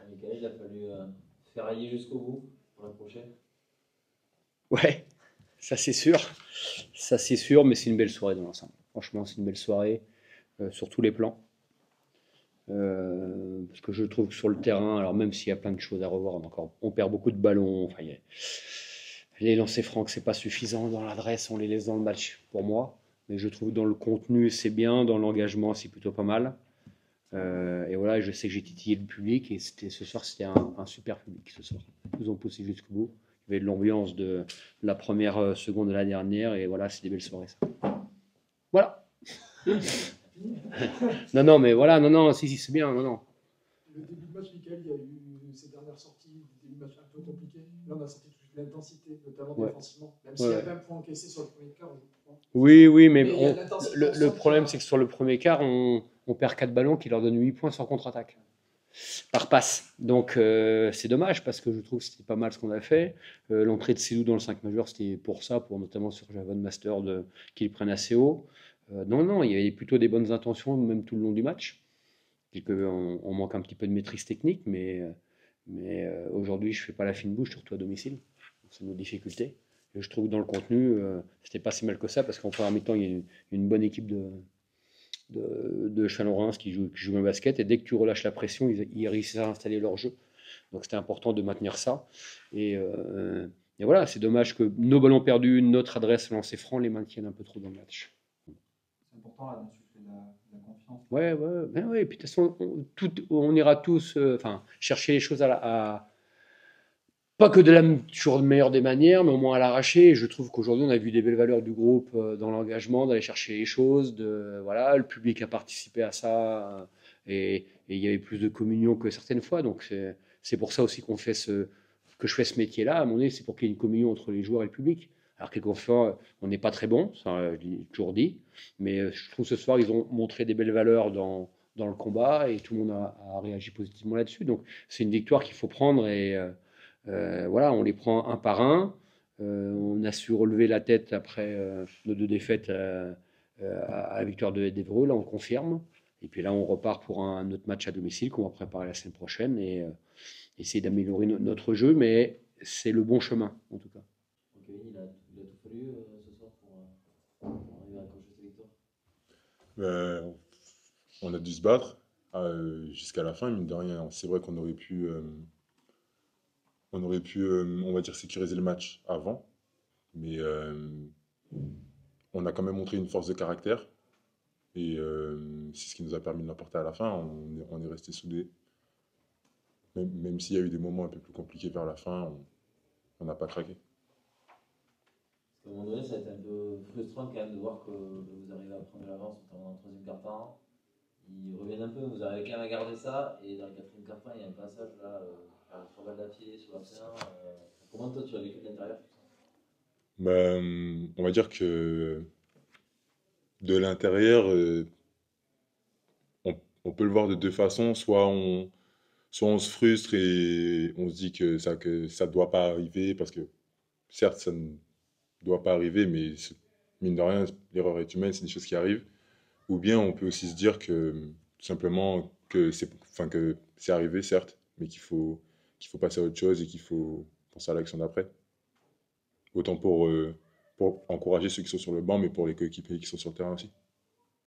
Michael, il a fallu ferrailler jusqu'au bout pour accrocher. Ouais, ça c'est sûr. Ça c'est sûr, mais c'est une belle soirée dans l'ensemble. Franchement, c'est une belle soirée sur tous les plans. Parce que je trouve que sur le terrain, alors même s'il y a plein de choses à revoir, on perd beaucoup de ballons. Enfin, les lancers francs, c'est pas suffisant dans l'adresse, on les laisse dans le match pour moi. Mais je trouve que dans le contenu, c'est bien, dans l'engagement, c'est plutôt pas mal. Et voilà, je sais que j'ai titillé le public et ce soir, c'était un super public ce soir. Ils nous ont poussé jusqu'au bout. Il y avait de l'ambiance de la première seconde de la dernière et voilà, c'est des belles soirées ça. Voilà. Non, non, mais voilà, non, non, si, c'est bien, non, non. Le début de match, Michael, il y a eu ces dernières sorties, des matchs un peu compliqués. Là, on a senti toute l'intensité, notamment défensivement. Même s'il y a 20 points encaissés sur le premier quart, je crois. Oui, oui, mais le le problème, c'est que sur le premier quart, on perd 4 ballons qui leur donnent 8 points sans contre-attaque. Par passe. Donc c'est dommage parce que je trouve que c'était pas mal ce qu'on a fait. L'entrée de Cédou dans le 5 majeur, c'était pour ça, pour notamment sur Javon Master qu'ils prennent assez haut. Non, non, il y avait plutôt des bonnes intentions, même tout le long du match. On manque un petit peu de maîtrise technique, mais aujourd'hui, je fais pas la fine bouche, surtout à domicile. C'est nos difficultés. Et je trouve que dans le contenu, c'était pas si mal que ça parce qu'en première mi-temps, il y a une bonne équipe de Chalon-Reims qui joue un basket et dès que tu relâches la pression, ils réussissent à installer leur jeu. Donc c'était important de maintenir ça. Et voilà, c'est dommage que nos ballons perdus, notre adresse lancée franc les maintiennent un peu trop dans le match. C'est important là, d'insuffler de la confiance. Ouais, ouais, ben ouais. Et puis de toute façon, on ira tous chercher les choses pas que de la toujours de meilleure des manières, mais au moins à l'arracher. Et je trouve qu'aujourd'hui, on a vu des belles valeurs du groupe dans l'engagement, d'aller chercher les choses. Voilà, le public a participé à ça et il y avait plus de communion que certaines fois. Donc c'est pour ça aussi que je fais ce métier-là. À mon avis, c'est pour qu'il y ait une communion entre les joueurs et le public. Alors quelquefois, on n'est pas très bon, ça je l'ai toujours dit. Mais je trouve que ce soir, ils ont montré des belles valeurs dans le combat et tout le monde a réagi positivement là-dessus. Donc c'est une victoire qu'il faut prendre et voilà, on les prend un par un. On a su relever la tête après nos 2 défaites à la victoire d'Evreux. Là, on confirme. Et puis là, on repart pour un autre match à domicile qu'on va préparer la semaine prochaine et essayer d'améliorer notre jeu. Mais c'est le bon chemin, en tout cas. Ok, il a tout fallu ce soir pour arriver à accrocher cette victoire. On a dû se battre jusqu'à la fin, mine de rien. C'est vrai qu'on aurait pu, on va dire, sécuriser le match avant, mais on a quand même montré une force de caractère et c'est ce qui nous a permis de l'emporter à la fin. On est resté soudés. Même s'il y a eu des moments un peu plus compliqués vers la fin, on n'a pas craqué. Parce qu'à un moment donné, ça a été un peu frustrant quand même de voir que vous arrivez à prendre de l'avance, notamment dans le troisième quart-temps. Ils reviennent un peu, vous arrivez quand même à garder ça, et dans le quatrième quart-temps, il y a un passage là, sur balle d'apied, sur l'océan. Comment toi tu as vécu de l'intérieur tout ça? On va dire que de l'intérieur, on peut le voir de 2 façons. Soit on se frustre et on se dit que ça doit pas arriver, parce que certes, ça ne doit pas arriver, mais mine de rien, l'erreur est humaine, c'est des choses qui arrivent. Ou bien on peut aussi se dire que tout simplement que c'est arrivé, certes, mais qu'il faut passer à autre chose et qu'il faut penser à l'action d'après. Autant pour encourager ceux qui sont sur le banc, mais pour les coéquipiers qui sont sur le terrain aussi.